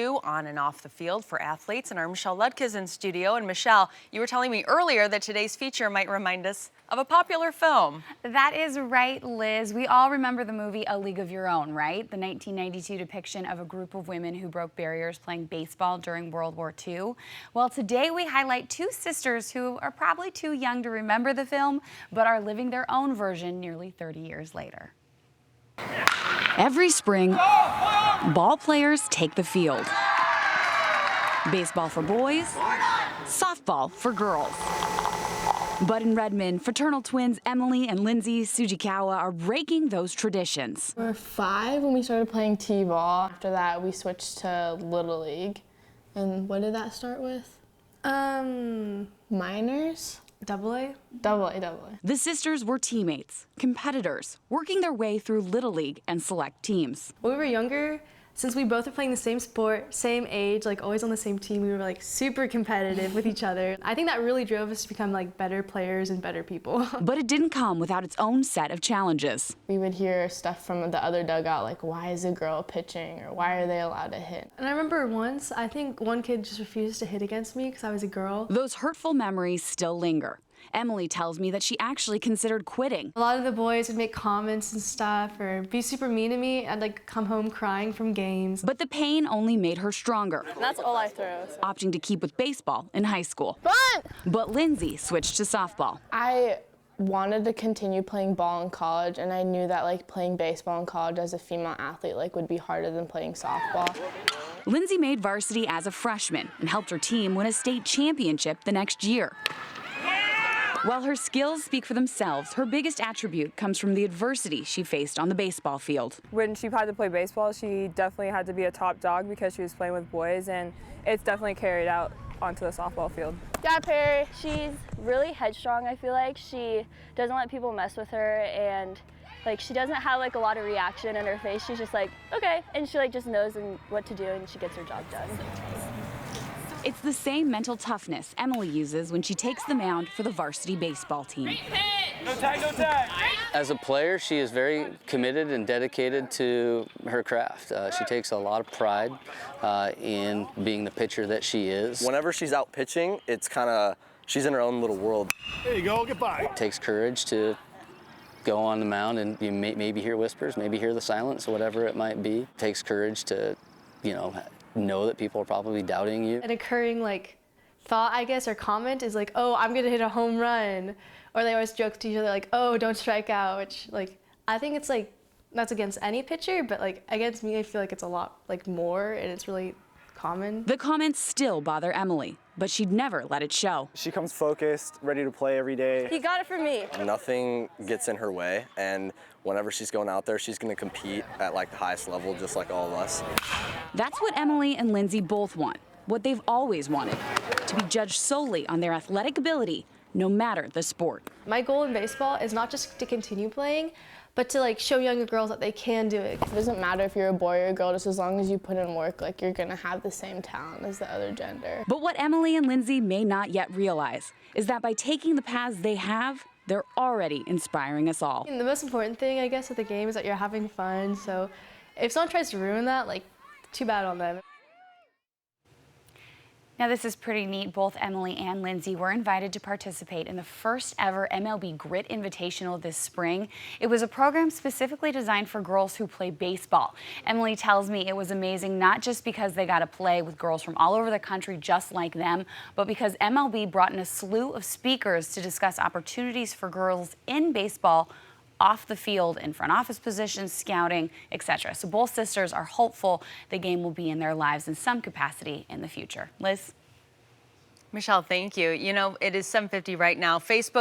On and off the field for athletes, and our Michelle Ludke in studio. And Michelle, you were telling me earlier that today's feature might remind us of a popular film. That is right, Liz. We all remember the movie A League of Your Own, right? The 1992 depiction of a group of women who broke barriers playing baseball during World War II. Well, today we highlight two sisters who are probably too young to remember the film, but are living their own version nearly 30 years later. Every spring, ball players take the field. Baseball for boys, softball for girls. But in Redmond, fraternal twins Emily and Lindsay Tsujikawa are breaking those traditions. We were 5 when we started playing t-ball. After that, we switched to Little League. And what did that start with? Minors? Double A. The sisters were teammates, competitors, working their way through Little League and select teams. When we were younger, since we both were playing the same sport, same age, like always on the same team, we were like super competitive with each other. I think that really drove us to become like better players and better people. But it didn't come without its own set of challenges. We would hear stuff from the other dugout like, why is a girl pitching, or why are they allowed to hit? And I remember once, I think one kid just refused to hit against me because I was a girl. Those hurtful memories still linger. Emily tells me that she actually considered quitting. A lot of the boys would make comments and stuff or be super mean to me. I'd like come home crying from games. But the pain only made her stronger. And that's all I throw. So. Opting to keep with baseball in high school. Bunt! But Lindsay switched to softball. I wanted to continue playing ball in college, and I knew that like playing baseball in college as a female athlete would be harder than playing softball. Lindsay made varsity as a freshman and helped her team win a state championship the next year. While her skills speak for themselves, her biggest attribute comes from the adversity she faced on the baseball field. When she had to play baseball, she definitely had to be a top dog because she was playing with boys, and it's definitely carried out onto the softball field. Yeah, Perry. She's really headstrong, I feel like. She doesn't let people mess with her, and like she doesn't have like a lot of reaction in her face. She's just like, okay, and she like just knows what to do, and she gets her job done. It's the same mental toughness Emily uses when she takes the mound for the varsity baseball team. No tag, no tag. As a player, she is very committed and dedicated to her craft. She takes a lot of pride in being the pitcher that she is. Whenever she's out pitching, it's kind of, she's in her own little world. There you go, goodbye. It takes courage to go on the mound and you maybe hear whispers, maybe hear the silence, whatever it might be. It takes courage to, know that people are probably doubting you. An occurring like thought, I guess, or comment is like, oh, I'm gonna hit a home run. Or they always joke to each other like, oh, don't strike out, which like, I think it's like, that's against any pitcher, but like against me, I feel like it's a lot like more, and it's really common. The comments still bother Emily, but she'd never let it show. She comes focused, ready to play every day. He got it for me. Nothing gets in her way, and whenever she's going out there, she's going to compete at like the highest level, just like all of us. That's what Emily and Lindsay both want, what they've always wanted, to be judged solely on their athletic ability, no matter the sport. My goal in baseball is not just to continue playing, but to like show younger girls that they can do it. It doesn't matter if you're a boy or a girl, just as long as you put in work, like you're gonna have the same talent as the other gender. But what Emily and Lindsay may not yet realize is that by taking the paths they have, they're already inspiring us all. And the most important thing, I guess, with the game is that you're having fun. So if someone tries to ruin that, like, too bad on them. Now this is pretty neat. Both Emily and Lindsay were invited to participate in the first ever MLB Grit Invitational this spring. It was a program specifically designed for girls who play baseball. Emily tells me it was amazing not just because they got to play with girls from all over the country just like them, but because MLB brought in a slew of speakers to discuss opportunities for girls in baseball off the field, in front office positions, scouting, etc. So both sisters are hopeful the game will be in their lives in some capacity in the future. Liz? Michelle, thank you. You know, it is 7:50 right now. Facebook